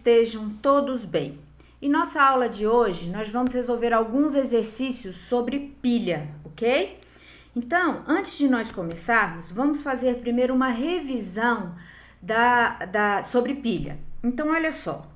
Estejam todos bem. Em nossa aula de hoje, nós vamos resolver alguns exercícios sobre pilha, ok? Então, antes de nós começarmos, vamos fazer primeiro uma revisão sobre pilha. Então, olha só.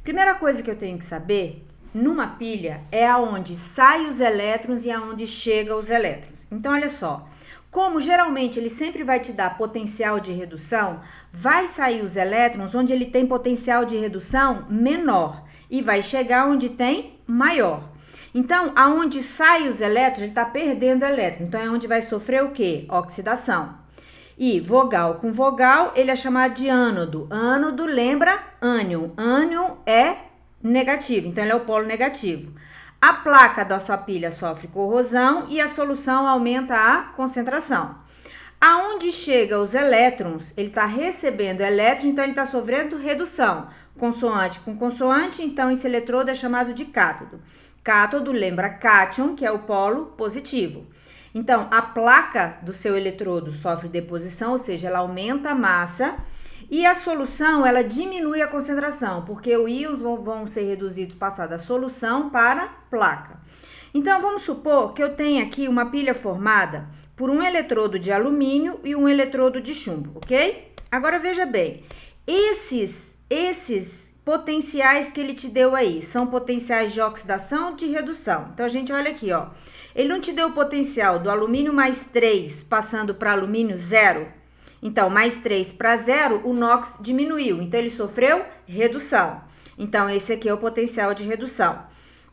Primeira coisa que eu tenho que saber, numa pilha, é aonde saem os elétrons e aonde chegam os elétrons. Então, olha só. Como geralmente ele sempre vai te dar potencial de redução, vai sair os elétrons onde ele tem potencial de redução menor e vai chegar onde tem maior. Então, aonde sai os elétrons, ele está perdendo elétron. Então, é onde vai sofrer o quê? Oxidação. E vogal com vogal, ele é chamado de ânodo. Ânodo lembra ânion. Ânion é negativo, então ele é o polo negativo. A placa da sua pilha sofre corrosão e a solução aumenta a concentração. Aonde chega os elétrons, ele está recebendo elétrons, então ele está sofrendo redução. Consoante com consoante, então esse eletrodo é chamado de cátodo. Cátodo lembra cátion, que é o polo positivo. Então, a placa do seu eletrodo sofre deposição, ou seja, ela aumenta a massa. E a solução, ela diminui a concentração, porque os íons vão ser reduzidos passar da solução para a placa. Então, vamos supor que eu tenha aqui uma pilha formada por um eletrodo de alumínio e um eletrodo de chumbo, ok? Agora, veja bem, esses potenciais que ele te deu aí, são potenciais de oxidação ou de redução? Então, a gente olha aqui, ó. Ele não te deu o potencial do alumínio mais 3 passando para alumínio 0? Então, mais 3 para 0, o NOx diminuiu. Então, ele sofreu redução. Então, esse aqui é o potencial de redução.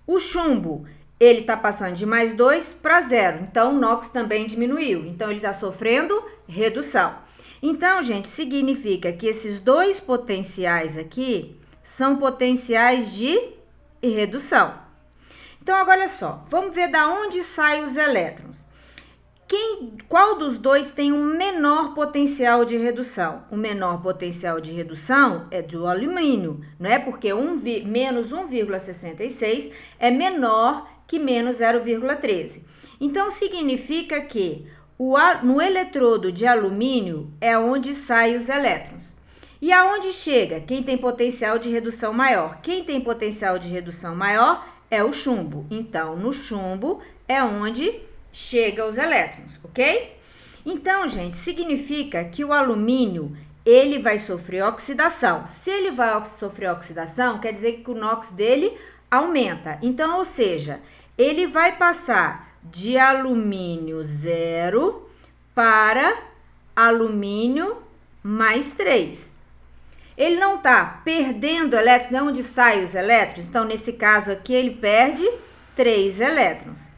O chumbo, ele está passando de mais 2 para 0. Então, o NOx também diminuiu. Então, ele está sofrendo redução. Então, gente, significa que esses dois potenciais aqui são potenciais de redução. Então, agora olha só. Vamos ver da onde saem os elétrons. Qual dos dois tem um menor potencial de redução? O menor potencial de redução é do alumínio, não é? Porque menos 1,66 é menor que menos 0,13. Então, significa que no eletrodo de alumínio é onde saem os elétrons. E aonde chega? Quem tem potencial de redução maior? Quem tem potencial de redução maior é o chumbo. Então, no chumbo é onde chega os elétrons, ok? Então, gente, significa que o alumínio, ele vai sofrer oxidação. Se ele vai sofrer oxidação, quer dizer que o NOx dele aumenta. Então, ou seja, ele vai passar de alumínio 0 para alumínio mais 3. Ele não está perdendo elétrons, de onde saem os elétrons? Então, nesse caso aqui, ele perde 3 elétrons.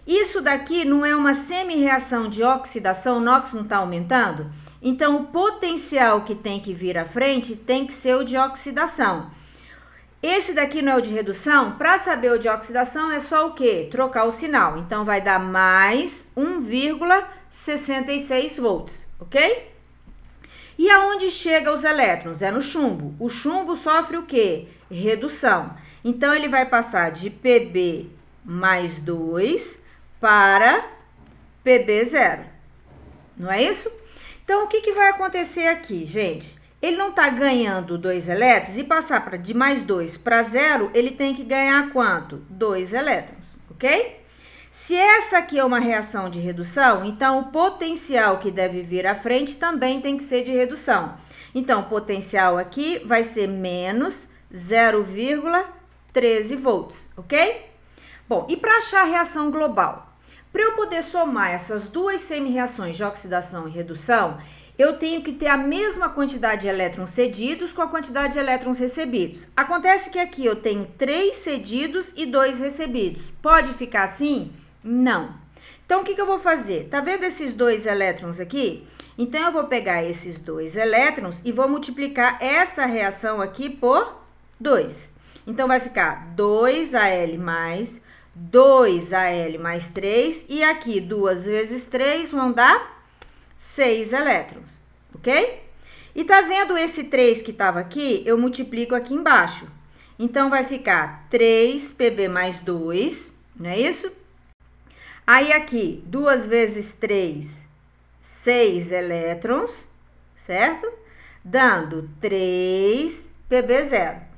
Isso daqui não é uma semi-reação de oxidação, o NOx não está aumentando? Então, o potencial que tem que vir à frente tem que ser o de oxidação. Esse daqui não é o de redução? Para saber o de oxidação é só o quê? Trocar o sinal. Então, vai dar mais 1,66 volts, ok? E aonde chegam os elétrons? É no chumbo. O chumbo sofre o quê? Redução. Então, ele vai passar de Pb mais 2 para Pb0, não é isso? Então, o que vai acontecer aqui, gente? Ele não está ganhando 2 elétrons e passar de mais 2 para 0, ele tem que ganhar quanto? 2 elétrons, ok? Se essa aqui é uma reação de redução, então o potencial que deve vir à frente também tem que ser de redução. Então, o potencial aqui vai ser menos 0,13 volts, ok? Bom, e para achar a reação global? Para eu poder somar essas duas semi-reações de oxidação e redução, eu tenho que ter a mesma quantidade de elétrons cedidos com a quantidade de elétrons recebidos. Acontece que aqui eu tenho 3 cedidos e 2 recebidos. Pode ficar assim? Não. Então, o que eu vou fazer? Tá vendo esses 2 elétrons aqui? Então, eu vou pegar esses 2 elétrons e vou multiplicar essa reação aqui por 2. Então, vai ficar 2Al mais 2Al mais 3, e aqui 2 vezes 3 vão dar 6 elétrons, ok? E tá vendo esse 3 que estava aqui? Eu multiplico aqui embaixo. Então, vai ficar 3Pb mais 2, não é isso? Aí, aqui, 2 vezes 3, 6 elétrons, certo? Dando 3 Pb0.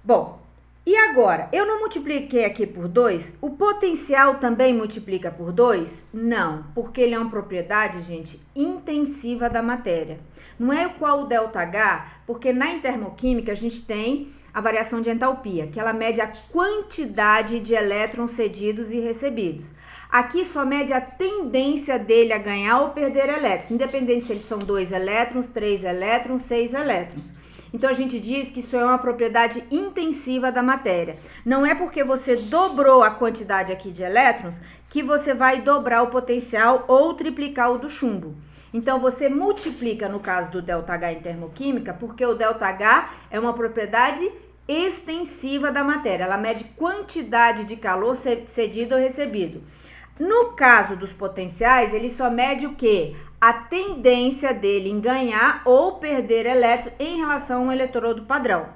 Bom, e agora? Eu não multipliquei aqui por 2? O potencial também multiplica por 2? Não, porque ele é uma propriedade, gente, intensiva da matéria. Não é igual o ΔH, porque na termoquímica a gente tem a variação de entalpia, que ela mede a quantidade de elétrons cedidos e recebidos. Aqui só mede a tendência dele a ganhar ou perder elétrons, independente se eles são 2 elétrons, 3 elétrons, 6 elétrons. Então, a gente diz que isso é uma propriedade intensiva da matéria. Não é porque você dobrou a quantidade aqui de elétrons que você vai dobrar o potencial ou triplicar o do chumbo. Então, você multiplica, no caso do ΔH em termoquímica, porque o ΔH é uma propriedade extensiva da matéria. Ela mede quantidade de calor cedido ou recebido. No caso dos potenciais, ele só mede o quê? A tendência dele em ganhar ou perder elétrons em relação a um eletrodo padrão.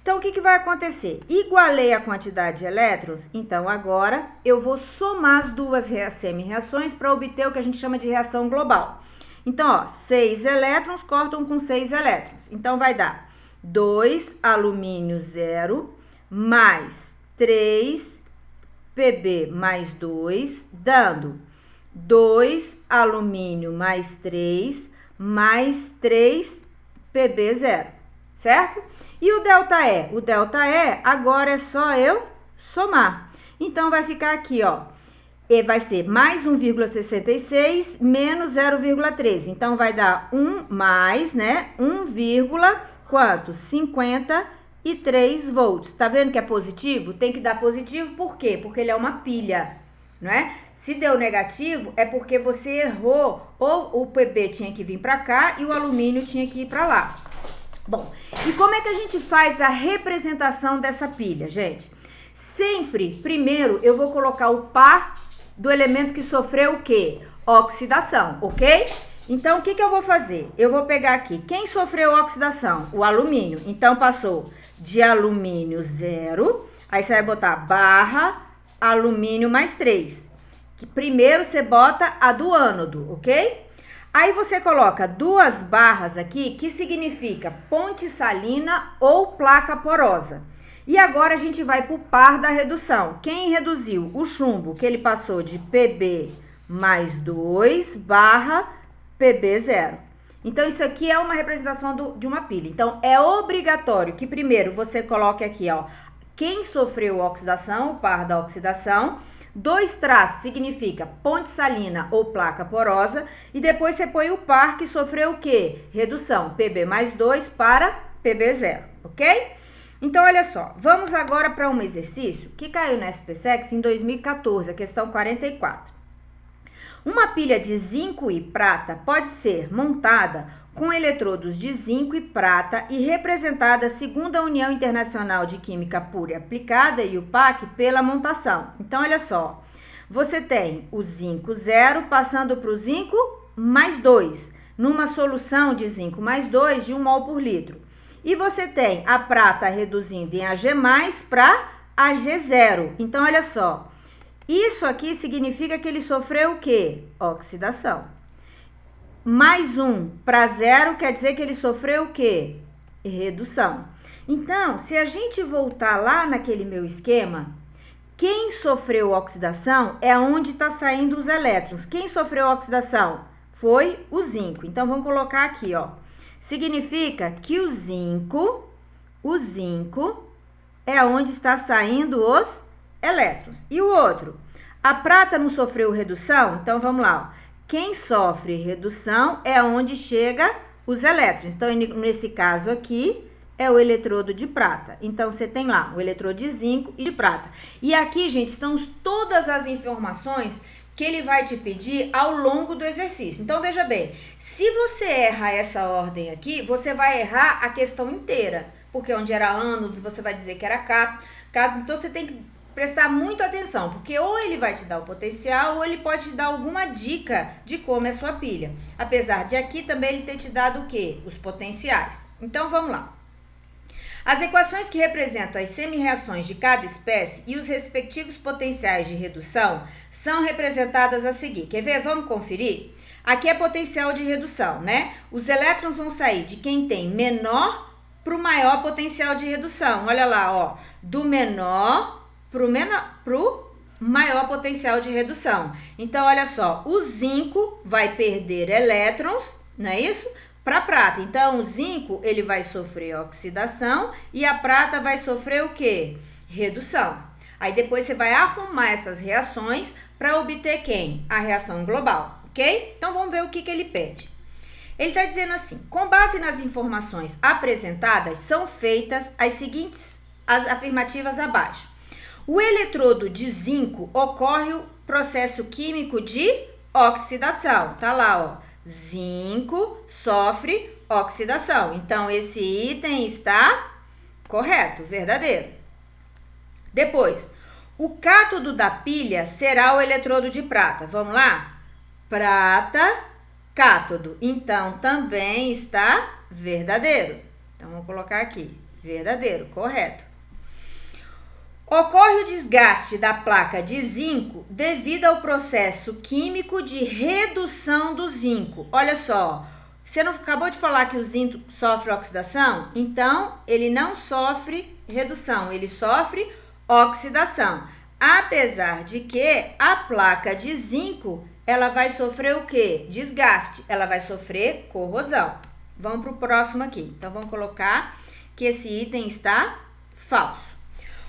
Então, o que vai acontecer? Igualei a quantidade de elétrons, então agora eu vou somar as duas semi-reações para obter o que a gente chama de reação global. Então, ó, 6 elétrons cortam com 6 elétrons. Então, vai dar 2 alumínio 0 mais 3 Pb mais 2, dando 2 alumínio mais 3 Pb0, certo? E o ΔE? O ΔE agora é só eu somar. Então, vai ficar aqui, ó. E vai ser mais 1,66 menos 0,13. Então, vai dar 1 mais, né? 1, quanto? 53 volts. Tá vendo que é positivo? Tem que dar positivo, por quê? Porque ele é uma pilha, não é? Se deu negativo, é porque você errou, ou o Pb tinha que vir para cá e o alumínio tinha que ir para lá. Bom, e como é que a gente faz a representação dessa pilha, gente? Sempre, primeiro, eu vou colocar o par do elemento que sofreu o quê? Oxidação, ok? Então, o que eu vou fazer? Eu vou pegar aqui, quem sofreu oxidação? O alumínio. Então, passou de alumínio 0, aí você vai botar barra alumínio mais 3. Que primeiro você bota a do ânodo, ok? Aí você coloca duas barras aqui, que significa ponte salina ou placa porosa. E agora a gente vai para o par da redução. Quem reduziu? O chumbo, que ele passou de Pb mais 2 barra Pb0. Então, isso aqui é uma representação de uma pilha. Então, é obrigatório que primeiro você coloque aqui, ó, quem sofreu oxidação, o par da oxidação. 2 traços significa ponte salina ou placa porosa. E depois você põe o par que sofreu o quê? Redução, Pb mais 2 para Pb0, ok? Então, olha só, vamos agora para um exercício que caiu na SPSEX em 2014, a questão 44. Uma pilha de zinco e prata pode ser montada com eletrodos de zinco e prata e representada segundo a União Internacional de Química Pura e Aplicada, IUPAC, pela montação. Então, olha só, você tem o zinco 0 passando para o zinco mais 2, numa solução de zinco mais 2 de 1 mol por litro. E você tem a prata reduzindo em Ag+, para Ag0. Então, olha só, isso aqui significa que ele sofreu o quê? Oxidação. Mais 1 para 0 quer dizer que ele sofreu o quê? Redução. Então, se a gente voltar lá naquele meu esquema, quem sofreu oxidação é onde está saindo os elétrons. Quem sofreu oxidação? Foi o zinco. Então, vamos colocar aqui, ó. Significa que o zinco é onde está saindo os elétrons. E o outro? A prata não sofreu redução? Então, vamos lá, ó. Quem sofre redução é onde chega os elétrons. Então, nesse caso aqui, é o eletrodo de prata. Então, você tem lá o eletrodo de zinco e de prata. E aqui, gente, estão todas as informações que ele vai te pedir ao longo do exercício. Então, veja bem, se você erra essa ordem aqui, você vai errar a questão inteira. Porque onde era ânodo, você vai dizer que era cátodo. Então, você tem que prestar muita atenção, porque ou ele vai te dar o potencial, ou ele pode te dar alguma dica de como é a sua pilha. Apesar de aqui também ele ter te dado o quê? Os potenciais. Então, vamos lá. As equações que representam as semi-reações de cada espécie e os respectivos potenciais de redução são representadas a seguir. Quer ver? Vamos conferir? Aqui é potencial de redução, né? Os elétrons vão sair de quem tem menor para o maior potencial de redução. Olha lá, ó, do menor para o maior potencial de redução. Então, olha só, o zinco vai perder elétrons, não é isso? Para prata. Então, o zinco, ele vai sofrer oxidação e a prata vai sofrer o quê? Redução. Aí, depois você vai arrumar essas reações para obter quem? A reação global, ok? Então, vamos ver o que ele pede. Ele está dizendo assim, com base nas informações apresentadas, são feitas as seguintes afirmativas abaixo. O eletrodo de zinco ocorre o processo químico de oxidação. Tá lá, ó. Zinco sofre oxidação. Então, esse item está correto, verdadeiro. Depois, o cátodo da pilha será o eletrodo de prata. Vamos lá? Prata, cátodo. Então, também está verdadeiro. Então, vamos colocar aqui. Verdadeiro, correto. Ocorre o desgaste da placa de zinco devido ao processo químico de redução do zinco. Olha só, você não acabou de falar que o zinco sofre oxidação? Então, ele não sofre redução, ele sofre oxidação. Apesar de que a placa de zinco, ela vai sofrer o quê? Desgaste, ela vai sofrer corrosão. Vamos para o próximo aqui. Então, vamos colocar que esse item está falso.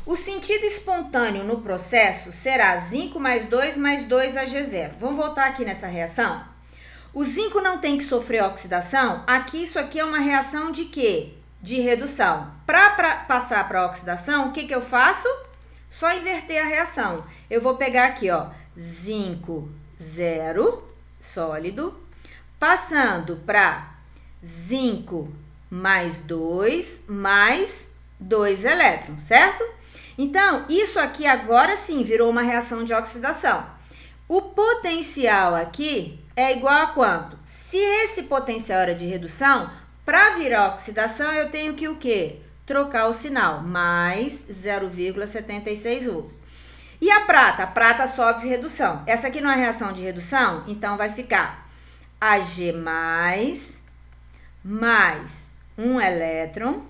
O sentido espontâneo no processo será zinco mais 2 Ag0. Vamos voltar aqui nessa reação? O zinco não tem que sofrer oxidação. Aqui, isso aqui é uma reação de quê? De redução. Para passar para oxidação, o que eu faço? Só inverter a reação. Eu vou pegar aqui, ó, zinco 0, sólido, passando para zinco mais 2 elétrons, certo? Então, isso aqui agora sim virou uma reação de oxidação. O potencial aqui é igual a quanto? Se esse potencial era de redução, para virar oxidação eu tenho que o quê? Trocar o sinal, mais 0,76 volts. E a prata? A prata sofre redução. Essa aqui não é reação de redução? Então, vai ficar Ag+, mais um elétron,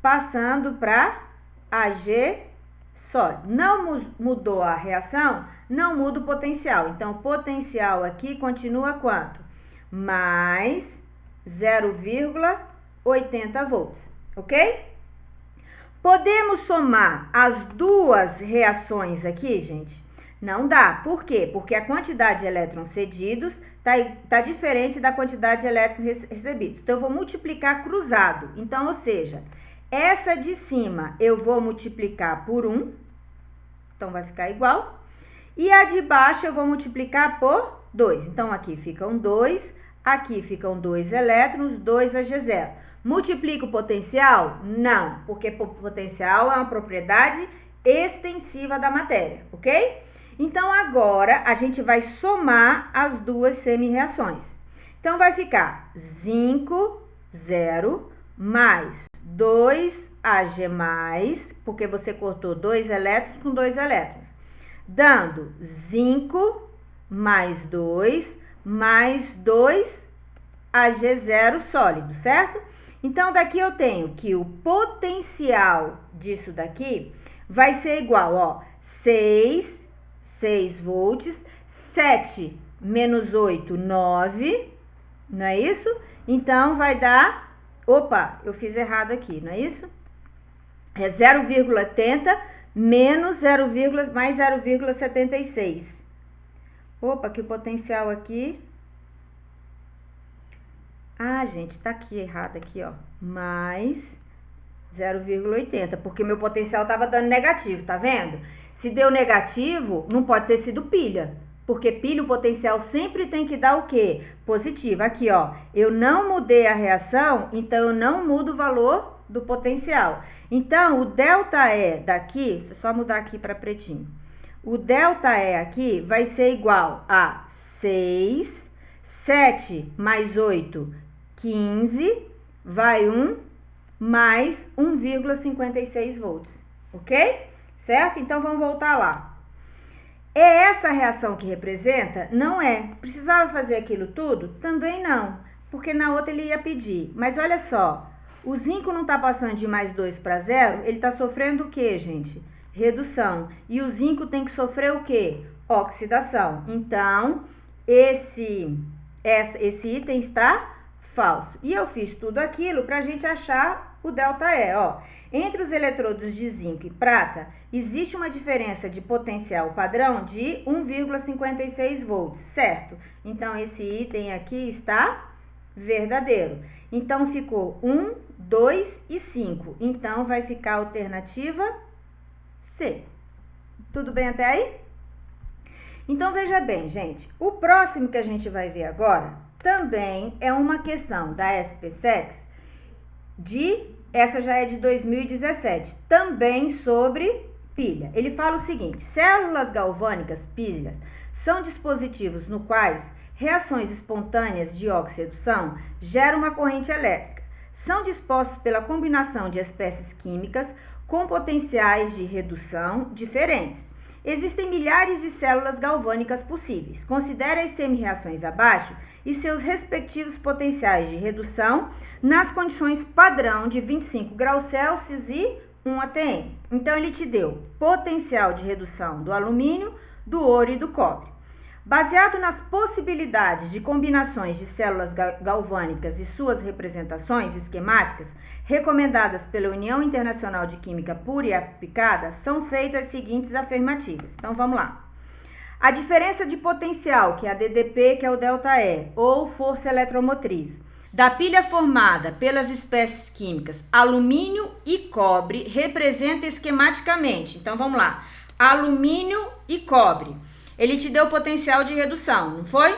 passando para Ag sólido. Não mudou a reação, não muda o potencial. Então, o potencial aqui continua quanto? Mais 0,80 volts, ok? Podemos somar as duas reações aqui, gente? Não dá. Por quê? Porque a quantidade de elétrons cedidos tá diferente da quantidade de elétrons recebidos. Então, eu vou multiplicar cruzado. Então, ou seja, essa de cima eu vou multiplicar por 1, então vai ficar igual. E a de baixo eu vou multiplicar por 2. Então, aqui ficam 2, aqui ficam 2 elétrons, 2 Ag0. Multiplica o potencial? Não, porque o potencial é uma propriedade extensiva da matéria, ok? Então, agora a gente vai somar as duas semi-reações. Então, vai ficar zinco 0 mais 2 Ag+, porque você cortou 2 elétrons com 2 elétrons, dando zinco mais 2 Ag0 sólido, certo? Então, daqui eu tenho que o potencial disso daqui vai ser igual, ó, 6 volts, 7 menos 8, 9, não é isso? Então, vai dar... Opa, eu fiz errado aqui, não é isso? É 0,80 menos mais 0,76. Opa, que o potencial aqui... Ah, gente, tá aqui errado aqui, ó. Mais 0,80, porque meu potencial tava dando negativo, tá vendo? Se deu negativo, não pode ter sido pilha. Porque pilha, o potencial sempre tem que dar o quê? Positivo. Aqui, ó, eu não mudei a reação, então eu não mudo o valor do potencial. Então, o ΔE daqui, deixa eu só mudar aqui para pretinho. O ΔE aqui vai ser igual a 6, 7 mais 8, 15, vai 1, mais 1,56 volts, ok? Certo? Então, vamos voltar lá. É essa a reação que representa? Não é. Precisava fazer aquilo tudo? Também não, porque na outra ele ia pedir. Mas olha só, O zinco não está passando de mais 2 para 0, ele está sofrendo o quê, gente? Redução. E o zinco tem que sofrer o quê? Oxidação. Então, esse item está falso. E eu fiz tudo aquilo para a gente achar o ΔE, ó. Entre os eletrodos de zinco e prata, existe uma diferença de potencial padrão de 1,56 volts, certo? Então, esse item aqui está verdadeiro. Então, ficou 1, 2 e 5. Então, vai ficar a alternativa C. Tudo bem até aí? Então, veja bem, gente. O próximo que a gente vai ver agora também é uma questão da SPSEC essa já é de 2017, também sobre pilha. Ele fala o seguinte: células galvânicas, pilhas, são dispositivos no quais reações espontâneas de oxidação geram uma corrente elétrica. São dispostos pela combinação de espécies químicas com potenciais de redução diferentes. Existem milhares de células galvânicas possíveis. Considere as semi-reações abaixo e seus respectivos potenciais de redução nas condições padrão de 25 graus Celsius e 1 atm. Então, ele te deu potencial de redução do alumínio, do ouro e do cobre. Baseado nas possibilidades de combinações de células galvânicas e suas representações esquemáticas, recomendadas pela União Internacional de Química Pura e Aplicada, são feitas as seguintes afirmativas. Então, vamos lá. A diferença de potencial, que é a DDP, que é o ΔE, ou força eletromotriz, da pilha formada pelas espécies químicas alumínio e cobre, representa esquematicamente. Então, vamos lá. Alumínio e cobre. Ele te deu potencial de redução, não foi?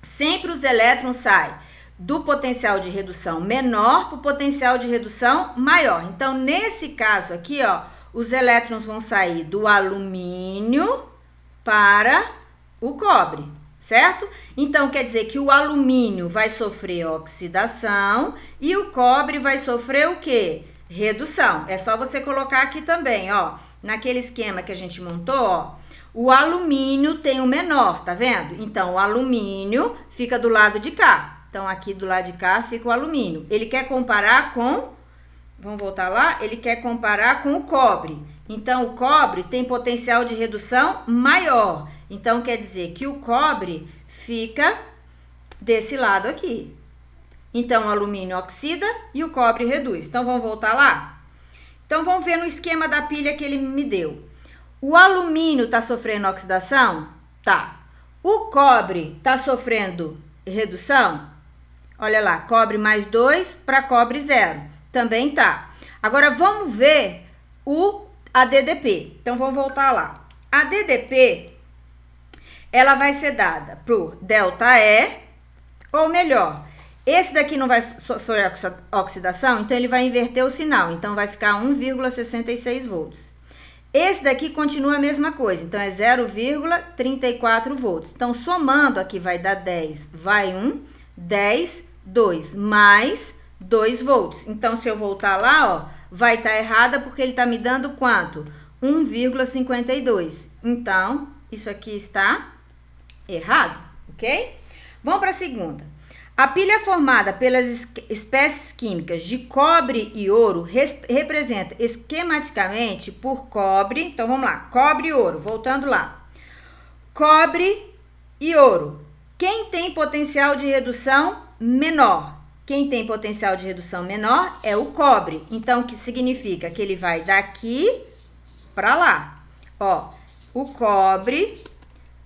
Sempre os elétrons saem do potencial de redução menor para o potencial de redução maior. Então, nesse caso aqui, ó, os elétrons vão sair do alumínio para o cobre, certo? Então, quer dizer que o alumínio vai sofrer oxidação e o cobre vai sofrer o quê? Redução. É só você colocar aqui também, ó, naquele esquema que a gente montou, ó. O alumínio tem o menor, tá vendo? Então, o alumínio fica do lado de cá. Então, aqui do lado de cá fica o alumínio. Ele quer comparar com... Vamos voltar lá? Ele quer comparar com o cobre. Então, o cobre tem potencial de redução maior. Então, quer dizer que o cobre fica desse lado aqui. Então, o alumínio oxida e o cobre reduz. Então, vamos voltar lá? Então, vamos ver no esquema da pilha que ele me deu. O alumínio está sofrendo oxidação? Tá. O cobre está sofrendo redução? Olha lá, cobre mais 2 para cobre 0. Também tá. Agora, vamos ver a DDP. Então, vamos voltar lá. A DDP, ela vai ser dada por ΔE, ou melhor, esse daqui não vai sofrer oxidação, então ele vai inverter o sinal. Então, vai ficar 1,66 volts. Esse daqui continua a mesma coisa, então é 0,34 volts. Então, somando aqui vai dar 10, vai 1, 10, 2, mais 2 volts. Então, se eu voltar lá, ó, vai estar errada porque ele está me dando quanto? 1,52. Então, isso aqui está errado, ok? Vamos para a segunda. A pilha formada pelas espécies químicas de cobre e ouro representa esquematicamente por cobre. Então, vamos lá. Cobre e ouro. Voltando lá. Cobre e ouro. Quem tem potencial de redução menor? Quem tem potencial de redução menor é o cobre. Então, o que significa? Que ele vai daqui para lá. Ó, o cobre...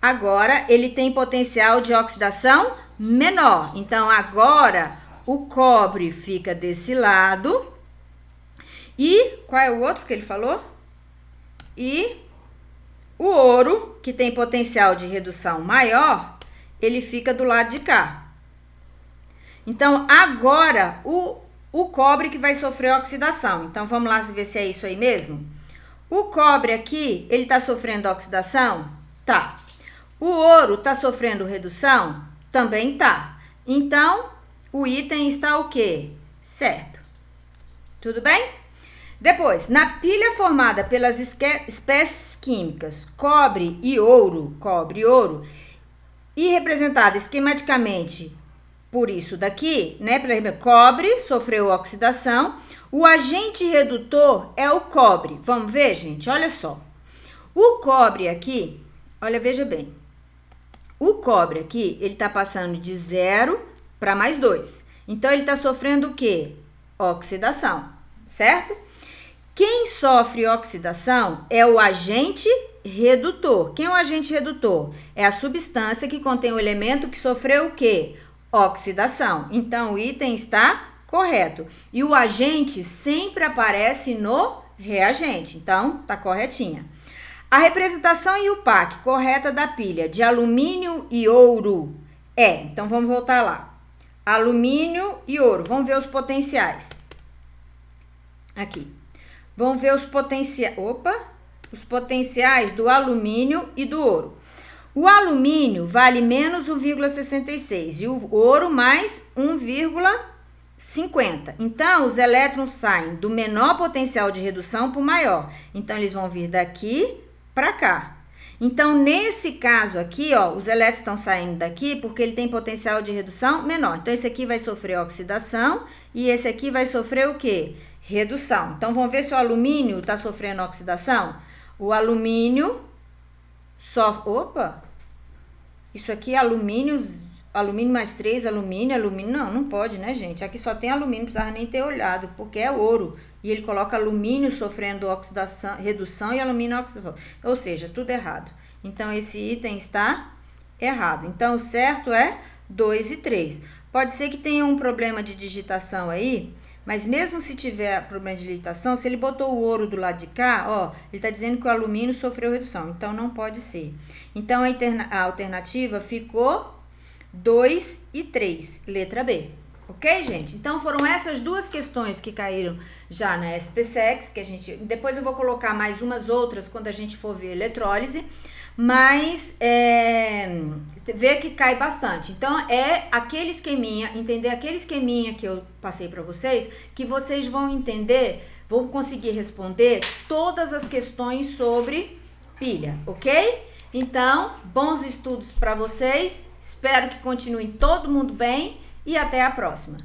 Agora, ele tem potencial de oxidação menor. Então, agora, o cobre fica desse lado. E, qual é o outro que ele falou? E o ouro, que tem potencial de redução maior, ele fica do lado de cá. Então, agora, o cobre que vai sofrer oxidação. Então, vamos lá ver se é isso aí mesmo? O cobre aqui, ele tá sofrendo oxidação? Tá. O ouro está sofrendo redução? Também tá. Então, o item está o quê? Certo. Tudo bem? Depois, na pilha formada pelas espécies químicas cobre e ouro, e representada esquematicamente por isso daqui, né? Cobre sofreu oxidação. O agente redutor é o cobre. Vamos ver, gente? Olha só. O cobre aqui, olha, veja bem. O cobre aqui, ele tá passando de 0 para mais 2. Então, ele tá sofrendo o quê? Oxidação, certo? Quem sofre oxidação é o agente redutor. Quem é o agente redutor? É a substância que contém o elemento que sofreu o quê? Oxidação. Então, o item está correto. E o agente sempre aparece no reagente. Então, tá corretinha. A representação IUPAC correta da pilha de alumínio e ouro é... Então, vamos voltar lá. Alumínio e ouro. Vamos ver os potenciais. Aqui. Vamos ver os potenciais. Os potenciais do alumínio e do ouro. O alumínio vale menos 1,66 e o ouro mais 1,50. Então, os elétrons saem do menor potencial de redução para o maior. Então, eles vão vir daqui para cá. Então, nesse caso aqui, ó, os elétrons estão saindo daqui porque ele tem potencial de redução menor. Então, esse aqui vai sofrer oxidação e esse aqui vai sofrer o quê? Redução. Então, vamos ver se o alumínio está sofrendo oxidação. O alumínio sofre... Isso aqui é alumínio mais 3, alumínio. Não pode, né, gente? Aqui só tem alumínio, não precisava nem ter olhado, porque é ouro. E ele coloca alumínio sofrendo oxidação, redução e alumínio oxidação. Ou seja, tudo errado. Então, esse item está errado. Então, o certo é 2 e 3. Pode ser que tenha um problema de digitação aí, mas mesmo se tiver problema de digitação, se ele botou o ouro do lado de cá, ó, ele está dizendo que o alumínio sofreu redução. Então, não pode ser. Então, a alternativa ficou 2 e 3, letra B. Ok, gente? Então, foram essas duas questões que caíram já na SPSEC, que a gente... Depois eu vou colocar mais umas outras quando a gente for ver eletrólise, mas vê que cai bastante. Então, é aquele esqueminha, entender aquele esqueminha que eu passei para vocês, que vocês vão entender, vão conseguir responder todas as questões sobre pilha, ok? Então, bons estudos para vocês, espero que continue todo mundo bem e até a próxima.